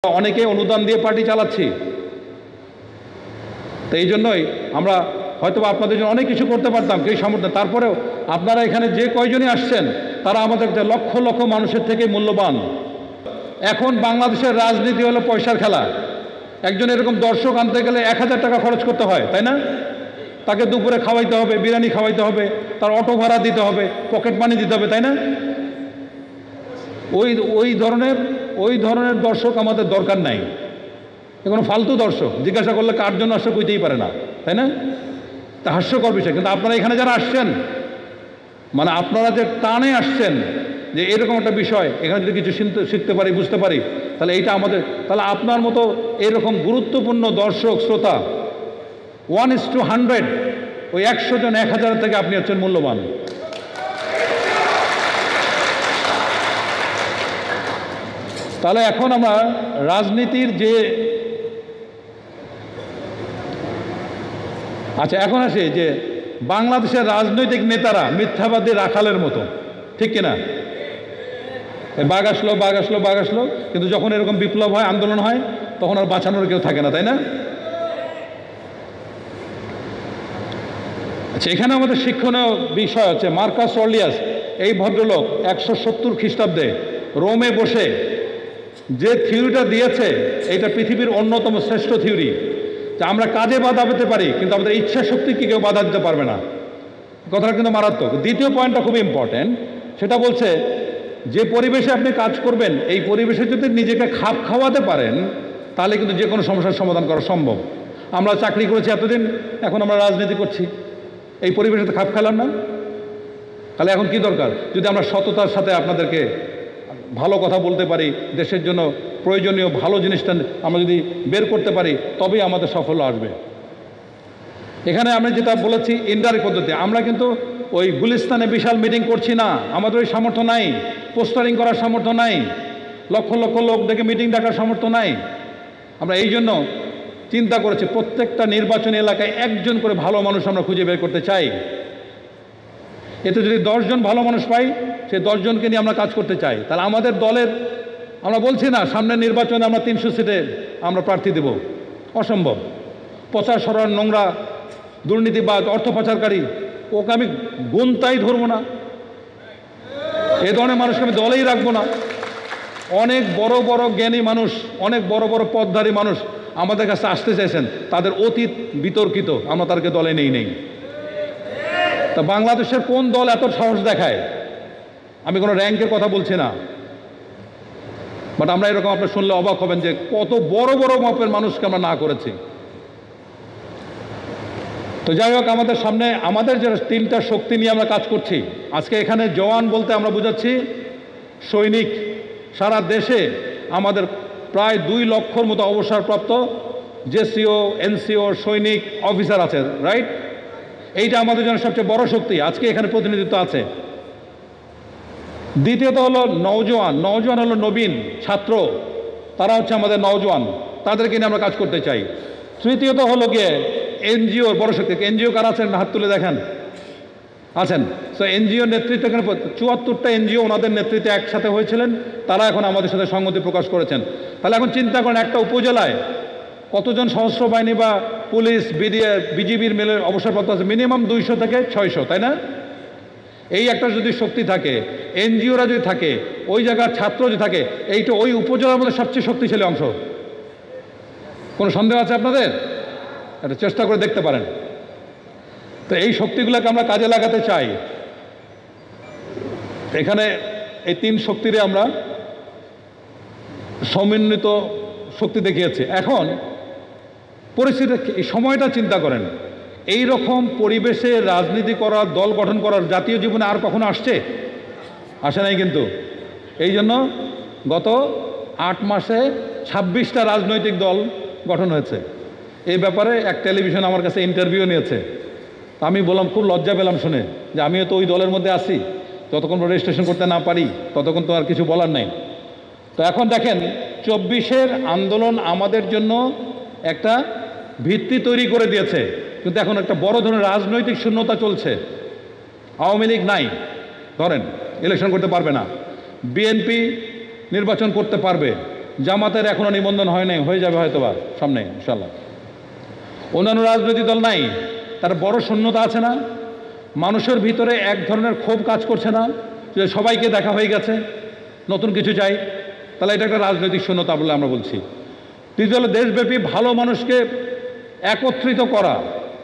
অনেকে অনুদান দিয়ে পার্টি চালাচ্ছি। তো এই জন্যই আমরা হয়তো আপনাদের জন্য অনেক কিছু করতে পারতাম, কেউ সামর্থ্য। তারপরেও আপনারা এখানে যে কয়জনই আসছেন তারা আমাদের লক্ষ লক্ষ মানুষের থেকে মূল্যবান। এখন বাংলাদেশের রাজনীতি হলো পয়সার খেলা। একজন এরকম দর্শক আনতে গেলে 1000 টাকা খরচ করতে হয়, তাই না? তাকে দুপুরে খাওয়াইতে হবে, বিরিয়ানি খাওয়াইতে হবে, তার অটো ভাড়া দিতে হবে, পকেট মানি দিতে হবে, তাই না? ওই ধরনের দর্শক আমাদের দরকার নাই। কোনো ফালতু দর্শক জিজ্ঞাসা করলে কার জন্য আসছে কইতেই পারে না, তাই না? তা হাস্যকর বিষয়। কিন্তু আপনারা এখানে যারা আসছেন, মানে আপনারা যে টানে আসছেন যে এরকম একটা বিষয়, এখানে যদি কিছু শিখতে পারি, বুঝতে পারি, তাহলে এইটা আমাদের, তাহলে আপনার মতো এরকম গুরুত্বপূর্ণ দর্শক শ্রোতা 1:100, ওই 100 জন 1000 থেকে আপনি হচ্ছেন মূল্যবান। তাহলে এখন আমরা রাজনীতির যে এখন আসে যে বাংলাদেশের রাজনৈতিক নেতারা মিথ্যাবাদী রাখালের মতো, ঠিক কিনা? বাঘ আসলো, কিন্তু যখন এরকম বিপ্লব হয়, আন্দোলন হয়, তখন আর বাঁচানোর কেউ থাকে না, তাই না? এখানে আমাদের শিক্ষণীয় বিষয় হচ্ছে মার্কাস অর্লিয়াস, এই ভদ্রলোক 170 খ্রিস্টাব্দে রোমে বসে যে থিওরিটা দিয়েছে, এটা পৃথিবীর অন্যতম শ্রেষ্ঠ থিওরি, যে আমরা কাজে বাধা পেতে পারি কিন্তু আমাদের ইচ্ছা শক্তিকে কেউ বাধা দিতে পারবে না। কথাটা কিন্তু মারাত্মক। দ্বিতীয় পয়েন্টটা খুব ইম্পর্টেন্ট, সেটা বলছে যে পরিবেশে আপনি কাজ করবেন, এই পরিবেশে যদি নিজেকে খাপ খাওয়াতে পারেন, তাহলে কিন্তু যে কোনো সমস্যার সমাধান করা সম্ভব। আমরা চাকরি করেছি এতদিন, এখন আমরা রাজনীতি করছি, এই পরিবেশে তো খাপ খেলাম না। তাহলে এখন কি দরকার? যদি আমরা সততার সাথে আপনাদেরকে ভালো কথা বলতে পারি, দেশের জন্য প্রয়োজনীয় ভালো জিনিসটা আমরা যদি বের করতে পারি, তবেই আমাদের সাফল্য আসবে। এখানে আমি যেটা বলেছি ইনডাইরেক্ট পদ্ধতি, আমরা কিন্তু ওই গুলিস্তানে বিশাল মিটিং করছি না, আমাদের ওই সামর্থ্য নাই, পোস্টারিং করার সামর্থ্য নাই, লক্ষ লক্ষ লোক ডেকে মিটিং ডাকার সামর্থ্য নাই। আমরা এই জন্য চিন্তা করেছি প্রত্যেকটা নির্বাচনী এলাকায় একজন করে ভালো মানুষ আমরা খুঁজে বের করতে চাই। এতে যদি 10 জন ভালো মানুষ পাই, সেই 10 জনকে নিয়ে আমরা কাজ করতে চাই। তাহলে আমাদের দলের, আমরা বলছি না সামনের নির্বাচনে আমরা 300 সিটে আমরা প্রার্থী দেব, অসম্ভব। পচা সরার নোংরা দুর্নীতিবাজ অর্থ পাচারকারী, ওকে আমি গুনতাই ধরবো না, এ ধরনের মানুষকে আমি দলেই রাখবো না। অনেক বড় বড় জ্ঞানী মানুষ, অনেক বড় বড় পদধারী মানুষ আমাদের কাছে আসতে চাইছেন, তাদের অতীত বিতর্কিত, আমরা তাদেরকে দলে নেই। তা বাংলাদেশের কোন দল এত সাহস দেখায়? আমি কোনো র্যাঙ্কের কথা বলছি না, বাট আমরা এরকম আপনি শুনলে অবাক হবেন যে কত বড় বড় মাপের মানুষকে আমরা না করেছি। তো যাই হোক, আমাদের সামনে আমাদের যে 3টা শক্তি নিয়ে আমরা কাজ করছি। আজকে এখানে জওয়ান বলতে আমরা বুঝাচ্ছি সৈনিক। সারা দেশে আমাদের প্রায় 2 লক্ষর মতো অবসরপ্রাপ্ত জেসিও, এনসিও, সৈনিক, অফিসার আছে, রাইট? এইটা আমাদের জন্য সবচেয়ে বড় শক্তি। আজকে এখানে প্রতিনিধিত্ব আছে। দ্বিতীয়ত হলো নওজোয়ান হলো নবীন ছাত্র, তারা হচ্ছে আমাদের নওজোয়ান, তাদেরকে নিয়ে আমরা কাজ করতে চাই। তৃতীয়ত হলো গিয়ে এনজিওর বড় শক্তি। এনজিও কারা আছেন? হাত তুলে দেখেন, আছেন? সো এনজিও নেতৃত্ব, এখানে 74টা এনজিও ওনাদের নেতৃত্বে একসাথে হয়েছিলেন, তারা এখন আমাদের সাথে সংগতি প্রকাশ করেছেন। তাহলে এখন চিন্তা করেন একটা উপজেলায় কতজন সশস্ত্র বাহিনী বা পুলিশ, বিজিবির মেলে অবসরপ্রাপ্ত আছে? মিনিমাম 200 থেকে 600, তাই না? এই একটা যদি শক্তি থাকে, এনজিওরা যদি থাকে, ওই জায়গার ছাত্র যদি থাকে, এইটা ওই উপজেলার মধ্যে সবচেয়ে শক্তিশালী অংশ। কোনো সন্দেহ আছে আপনাদের? এটা চেষ্টা করে দেখতে পারেন। তো এই শক্তিগুলোকে আমরা কাজে লাগাতে চাই। এখানে এই 3 শক্তিরে আমরা সমন্বিত শক্তি দেখিয়েছি। এখন পরিস্থিতি, এই সময়টা চিন্তা করেন, এই রকম পরিবেশে রাজনীতি করার, দল গঠন করার জাতীয় জীবনে আর কখনো আসে নাই কিন্তু। এই জন্য গত 8 মাসে 26টা রাজনৈতিক দল গঠন হয়েছে। এই ব্যাপারে এক টেলিভিশন আমার কাছে ইন্টারভিউ নিয়েছে। আমি বললাম, খুব লজ্জা পেলাম শুনে, যে আমিও তো ওই দলের মধ্যে আছি, যতক্ষণ রেজিস্ট্রেশন করতে না পারি ততক্ষণ তো আর কিছু বলার নেই। তো এখন দেখেন, 24-এর আন্দোলন আমাদের জন্য একটা ভিত্তি তৈরি করে দিয়েছে, কিন্তু এখন একটা বড় ধরনের রাজনৈতিক শূন্যতা চলছে। আওয়ামী লীগ নাই, ধরেন ইলেকশন করতে পারবে না, বিএনপি নির্বাচন করতে পারবে, জামাতের এখনও নিবন্ধন হয় নাই, হয়ে যাবে হয়তো বা সামনে ইনশাল্লাহ। অন্যান্য রাজনৈতিক দল নাই, তার বড় শূন্যতা আছে না? মানুষের ভিতরে এক ধরনের ক্ষোভ কাজ করছে না যে সবাইকে দেখা হয়ে গেছে, নতুন কিছু চাই? তাহলে এটা একটা রাজনৈতিক শূন্যতা বলে আমরা বলছি। তৃতীয় হলো দেশব্যাপী ভালো মানুষকে একত্রিত করা,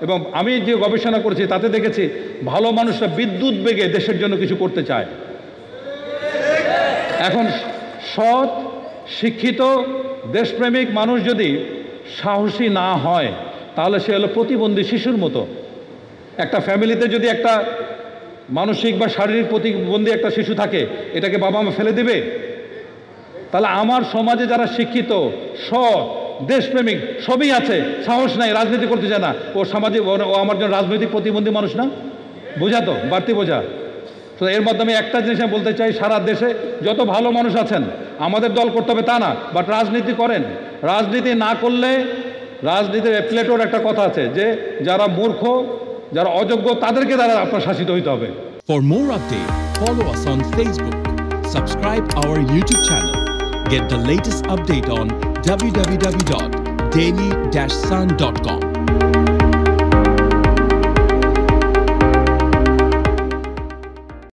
এবং আমি যে গবেষণা করেছি তাতে দেখেছি ভালো মানুষরা বিদ্যুৎ বেগে দেশের জন্য কিছু করতে চায়। এখন সৎ, শিক্ষিত, দেশপ্রেমিক মানুষ যদি সাহসী না হয় তাহলে সে হলো প্রতিবন্ধী শিশুর মতো। একটা ফ্যামিলিতে যদি একটা মানসিক বা শারীরিক প্রতিবন্ধী একটা শিশু থাকে, এটাকে বাবা মা ফেলে দেবে? তাহলে আমার সমাজে যারা শিক্ষিত, সৎ, দেশপ্রেমিক সবই আছে, সাহস নাই, রাজনীতি করতে চায় না, ও সামাজিক, ও আমার জন্য রাজনৈতিক প্রতিবন্ধী মানুষ না? বোঝা তো, বাড়তি বোঝা। তো এর মাধ্যমে একটা জিনিস আমি বলতে চাই, সারা দেশে যত ভালো মানুষ আছেন, আমাদের দল করতে হবে তা না, বাট রাজনীতি করেন। রাজনীতি না করলে, রাজনীতির প্লেটোর একটা কথা আছে যে যারা মূর্খ, যারা অযোগ্য, তাদেরকে দ্বারা আপনার শাসিত হইতে হবে। For more updates, follow us on Facebook, subscribe our YouTube channel, get the latest update on www.daily-sun.com.